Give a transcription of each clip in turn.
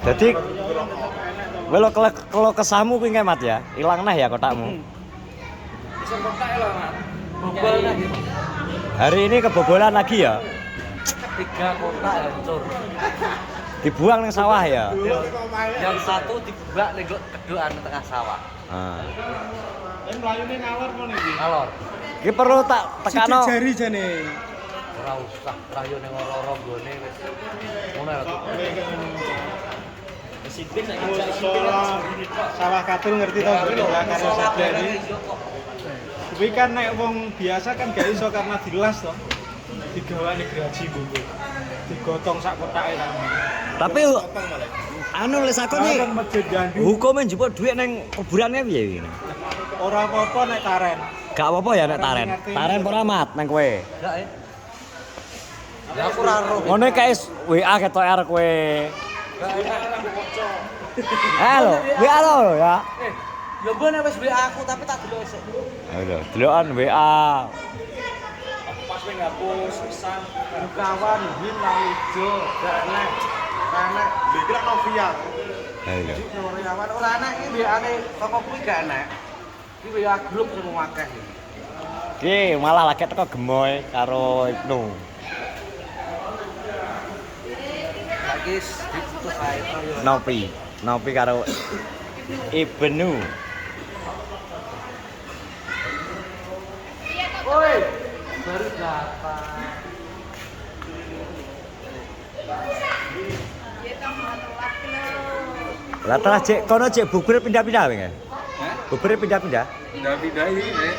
Jadi kalau kesamu kuwi Mat ya, ilang neh ya kotakmu. Bisa kotak lho, Mas. Bobol lagi. Hari ini kebobolan lagi ya. 3 kotak hancur. Dibuang nang sawah ya. Yang satu dibuang ning kedokan tengah sawah. Ah. Ini melayune ngalor ngono iki. Alor. Iki perlu tak tekano. Sidik jari jane. Ora usah rayo ning ora-ora nggone wis. Ngono ya. Sidik saiki Sawah katul ngerti to berbeda karo sadari. Kuwi kan nek wong biasa kan gak iso karena dilas to. Digawane graji bumbu. Digotong sak kotake ta. Tapi anu les aku nih. Kan masjid Gandhi. Hukumnya njupuk dhuwit ning kuburannya piye iki? Ora apa-apa nek taren. Gak apa-apa ya nek taren. Taren ora mat nang kowe. Enggak ya. Ya aku ora roh. Ngono kae WA ketok arek kowe. Halo, WA lo ya. Ya mbok nek wis WA aku tapi tak delok isik. Ayo, delokan WA. Pas kowe ngapus pesan Kawan bin ijo gak enak. Enak. dikira Novia. Ayo. Karyawan ora enak iki WA-ne toko kuwi gak enak. Iki WA grup sing akeh iki. Ki malah lagi teko gemoy karo Ibnu. Lagi diputus ae to yo. Nopi karo Ibnu. Woi, baru datang. Lah telah cek kono cek bubur pindah-pindah pengen. Bubur pindah-pindah. Pindah-pindah iki.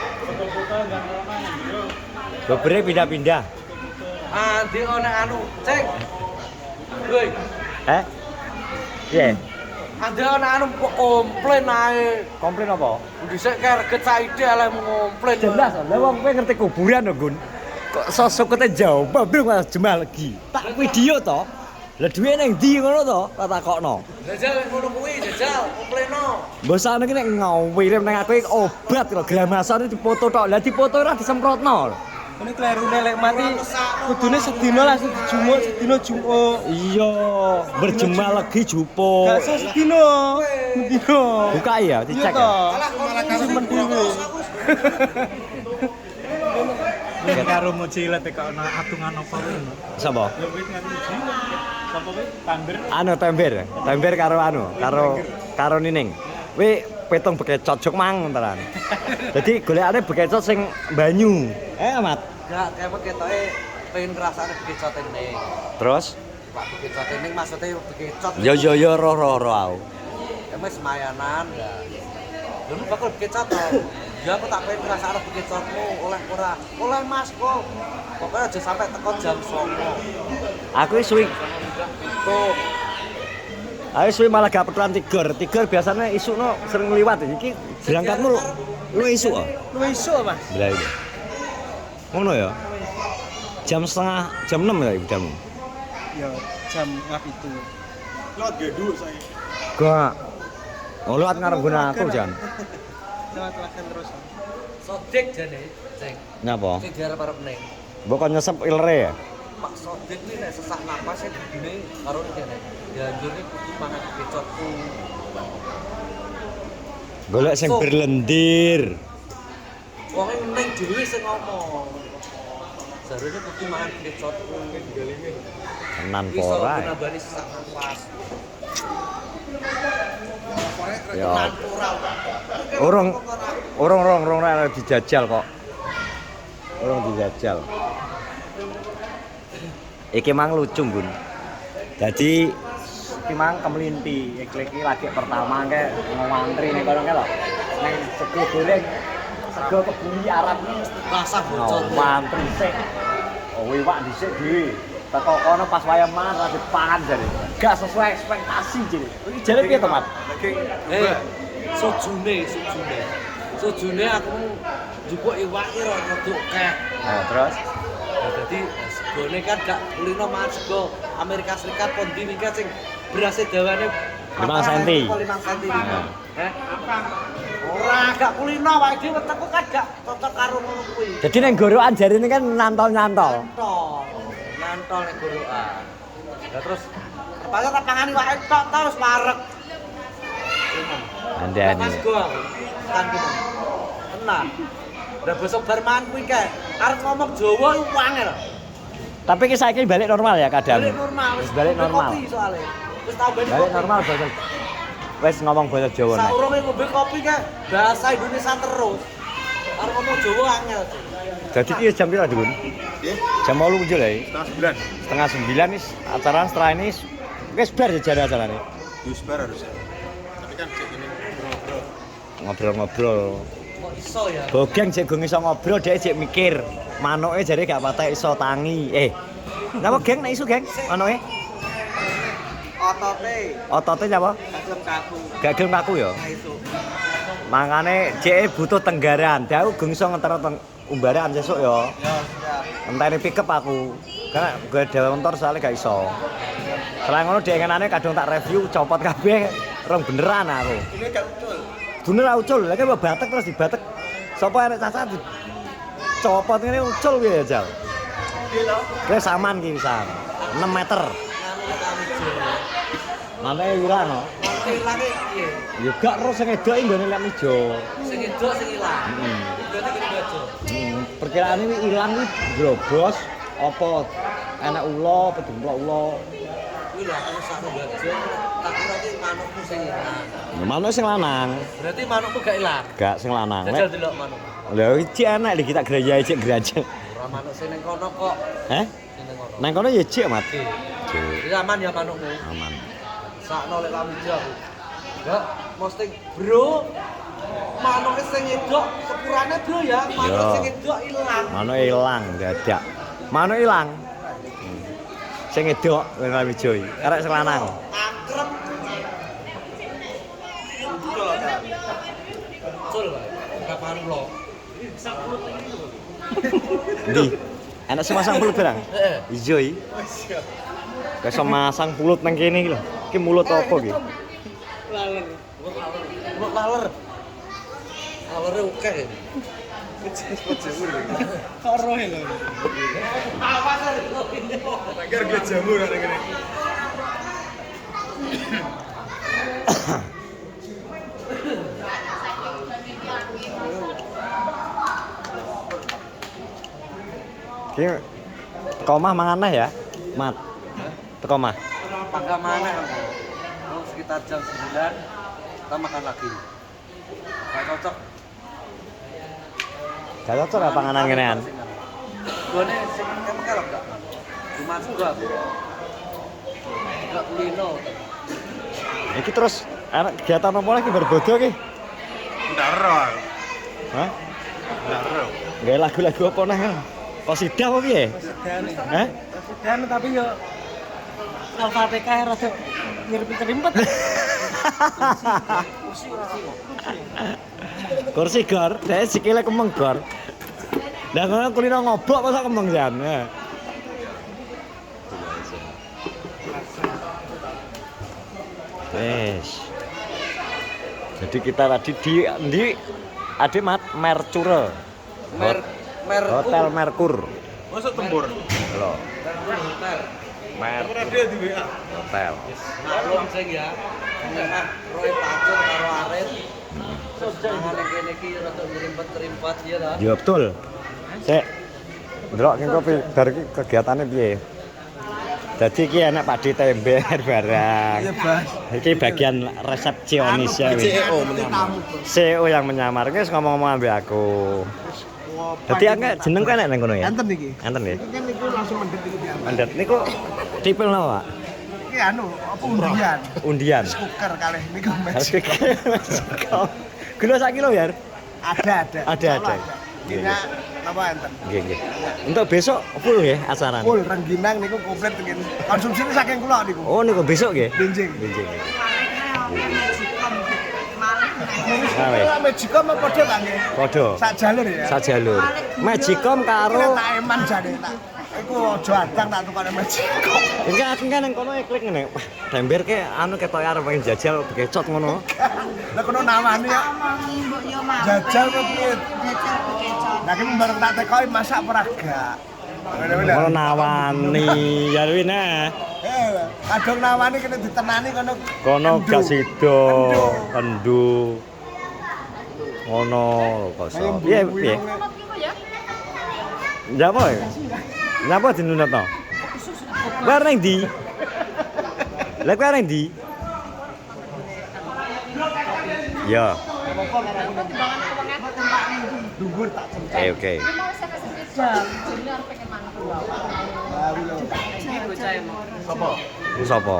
Bubur pindah-pindah. Andi ono anu, cek. Woi, Iya. andi ono anu kok komplain ae. Komplain apa? Dhisik kerget saiki aleh ngomplain. Jelas, lah wong kowe ngerti kuburan lho, Gun. Kok sosokete jauh, babil malah jemal lagi. Tak video to. Lah duwe nang ndi ngono to? Tak takokno. Jajal ngono kuwi, jajal komplaino. Mbosane iki nek ngirim nang aku iki obat lho, gramasan dipoto tok. Lah dipoto ora disemprotno. Ini klerune lek mati kudune sedina langsung dijumuk, sedina jumuk. Iya, berjemal lagi jupo. Gak sedina. Sedina. Buka ya, dicek ya. Alah malah simpen dhewe. Ya karo mucilet kok ana atungan apa kuwi. Sapa? Ya wit ngene mucilet. Sapa kuwi? Tamber. Anu tember karo Nining. Kuwi petung bekecot juk mang tenan. Dadi golekane bekecot sing banyu. Amat. Enggak, kayak ketoke pengen ngrasakne bekecot ning. Terus Pak bekecot ning maksudnya bekecot. yo roh aku. Ya wis mayanan ya. Lha bakal bekecot to. Ya aku tak pengen ngrasakne bekecotmu oleh ora. Oleh Mas kok. Pokoknya aja sampai teko jam 09.00. Aku suwi Tuh. Ayo suwi malah gak petuan Tigor biasanya isukno sering liwat iki berangkatmu lu isuk kok. Lu iso, Mas. Lah iya. Ngono ya. Jam 6 ya ibudamu. Ya jam ngap itu. Lot geduk saya. Gak. Oh, lu ngarep guna aku jan. Lewat-lewatan terus. Sodik jane, Ceng. Napa? Sing diarep-arep ning. Mbok kon nyesep ilere ya. Pak Sodik kuwi nek sesak napas ya digune karo kene. Dianjurne kudu mangan bekecotku. Golek sing berlendir. Wong ning dhewe sing ngomong. Seharusnya kudu mangan bekecotku. Tenan Iso pora. nambani sesak napas. Ya. Urung dijajal kok. Urung dijajal. Iki mang lucu, Gun. Jadi iki mang kemelinti. Iki lagi pertama ke ngantri ning kono ke lho. Nang sego goreng, sego kebuli Arab Basah bocor. mantri sik. Oh, iwak dhisik dhewe. Teko kono pas wayah mangan ra dipangan jare. Gak sesuai ekspektasi jare. Iki jare piye to, Mat? Sojune aku njupuk iwake ora rodok keh. Nah, terus Nah, dadi segone kan gak kulino mangan sego Amerika Serikat pondi niki sing berase dawane 5 cm. 5 cm. Ora gak kulino wae dhewe teku kan gak cocok karo ngono kuwi. jadi neng gorokan jari ini kan nyantol. Nyantol nek gorokan. Lah terus Pasar tapangane wae tok ta wis wareg. Andani. Mas go aku. Kan gitu. Tenan. Lah besok bar mangan kuwi kae. Arep ngomong Jawa iku wangel. Tapi ki saiki balik normal ya keadaan. Balik normal. Wis balik normal. Kopi soalnya. Wis tau ben Balik normal balik. Wis ngomong basa Jawa nek. Saurunge ngombe kopi kae bahasa Indonesia terus. Arep ngomong Jawa angel. Jadi ki jam pira, Dun? Nggih. Jam 8 muncul ya? Setengah 9. Setengah 9 wis acara setelah ini wis bar ya jare acarane. Wis bar harusnya. Tapi kan cek ini Ngobrol-ngobrol. Kok iso ya? Bogeng cek gong iso ngobrol, dhek cek mikir. Manuke jare gak patah iso tangi. Napa geng nek iso geng? Manuke? Otote napa? Kagelem kaku. Gak gelem kaku ya. Iso. Mangane dhek butuh tenggaran. Dhek gong iso ngentero umbaran sesuk ya. Ya. Enteni pick up aku. Karena gue dewe motor soalnya gak iso. Selain ngono dengenane kadang tak review copot kabeh rong beneran aku. ini gak ucul. Bener ra ucul, lha kok batek terus dibatek. Sopo arek cacat copot ngene ucul piye ya, Jal? Kayak saman ki pisan. 6 meter. Nganu kami Jawa. Mane ilang no. Mangke ilange piye? Ya gak ro sing edoki nggone lek ijo. Sing edok sing ilang. Heeh. Berarti kene bajo. Perkiraane iki ilang iki grobos apa enak ula, pedemplok ula. Kuwi lho aku sak bajo. Tak kira iki manukmu sing ilang. Manuk sing lanang, Berarti manukmu gak ilang. gak sing lanang. Jajal delok manuk. Lha iki enak iki tak gerajai cek gerajai. Ora manuk sing ning kono kok. Heh? Sing ning kono. Nang kono ya cek, Mat. Oke. Cek. Iki aman ya manukmu. Aman. Sakno lek kami aku. Enggak, mesti bro. Manuke sing edok sepurane bro ya. Manuk Yo. sing edok ilang. Manuk ilang dadak. Manuk ilang. Sing edok wong Ijo iki. Arek sing lanang. Akrem. Cul, kapan lo? Ndi? Enak sing masang pulut barang? Heeh. Ijo iki. Kaya masang pulut nang kene iki lho. Iki mulut apa iki? Mulut laler. Lalere oke. Karo lho. Awas lho. Agar gue jamur ada kene. Ki teko omah mangan neh ya, Mat. Teko omah. Pangga mana kamu? Oh, sekitar jam 9 kita makan lagi. Gak cocok. Gak cocok apa panganan ngenean. Gone sing kamu kalau enggak. Cuma gua. Enggak kulino. Iki terus anak kegiatan apa lagi berbodo ki? Ndak ero. Hah? Ndak ero. Gaya lagu-lagu apa neh? Qasidah apa piye? Hah? Dan tapi yo Al-Fatihah rada nyerimpet-nyerimpet. Kursi gor, dhek sikile kemeng gor. Lah ngono kulino ngobok masa kemeng jan. Wes. Jadi kita tadi di Ade Mat Mercure. Hotel Merkur. Masuk tempur. Lho, Hotel. Tempur Merkur ada di WA. Hotel. Maklum sing ya. Nah, roe pacul karo arit. Mangane kene iki rada nyerimpet-nyerimpet ya ta. Ya betul. Sik. Ndelok ki kopi bar iki kegiatane piye? Jadi iki enak padi tember barang. Iya, Bas. Iki bagian resepsionis ya wis. CEO menyamar. CEO yang menyamar wis ngomong-ngomong ambek aku. Dadi angke jeneng kok enek nang kono ya? Enten iki. Enten ya. Iki kan niku langsung mendhet iki dia. Mandat niku tipe napa, Pak? Iki anu, apa undian. Undian. Cooker kalih niku Harus match. Gula sak kilo ya? Ada. Ada. Ini napa enten? Nggih, nggih. Untuk besok full ya acara. Full rengginang niku komplit dengan konsumsinya saking kula niku. Oh niku besok nggih? Benjing. Benjing. Kalau Magicom apa padha ta nggih? Padha. Sak jalur ya. Sak jalur. Magicom Karo karo tak eman jane tak. Iku aja adang tak tukane Magicom. iki aku kan nang kono klik ngene. Wah, tember ke anu ketok arep pengen jajal bekecot ngono. Lah kono namane ya. Jajal kok piye? Lah ki bareng tak tekoki masak peraga. Kono nawani ya win Kadang nawani kena ditenani kono. kono gak sida endu ngono koso piye piye njapa ya njapa dinunetno kowe arep nang ndi lha kowe arep ndi ya Dhuwur tak oke Ini sapa?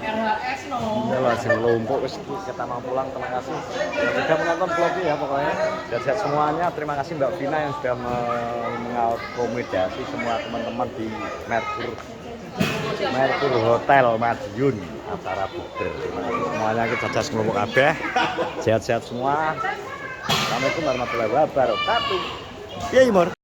RHS no. Ya sing lompok wis kita mau pulang, terima kasih. Dan sudah menonton vlog ini ya pokoknya. Sehat semuanya. Terima kasih Mbak Vina yang sudah mengakomodasi semua teman-teman di Merkur Hotel Madiun acara bukber. Terima kasih semuanya kita jajal kelompok kabeh. Sehat-sehat semua. Assalamualaikum warahmatullahi wabarakatuh. Piye, Mur?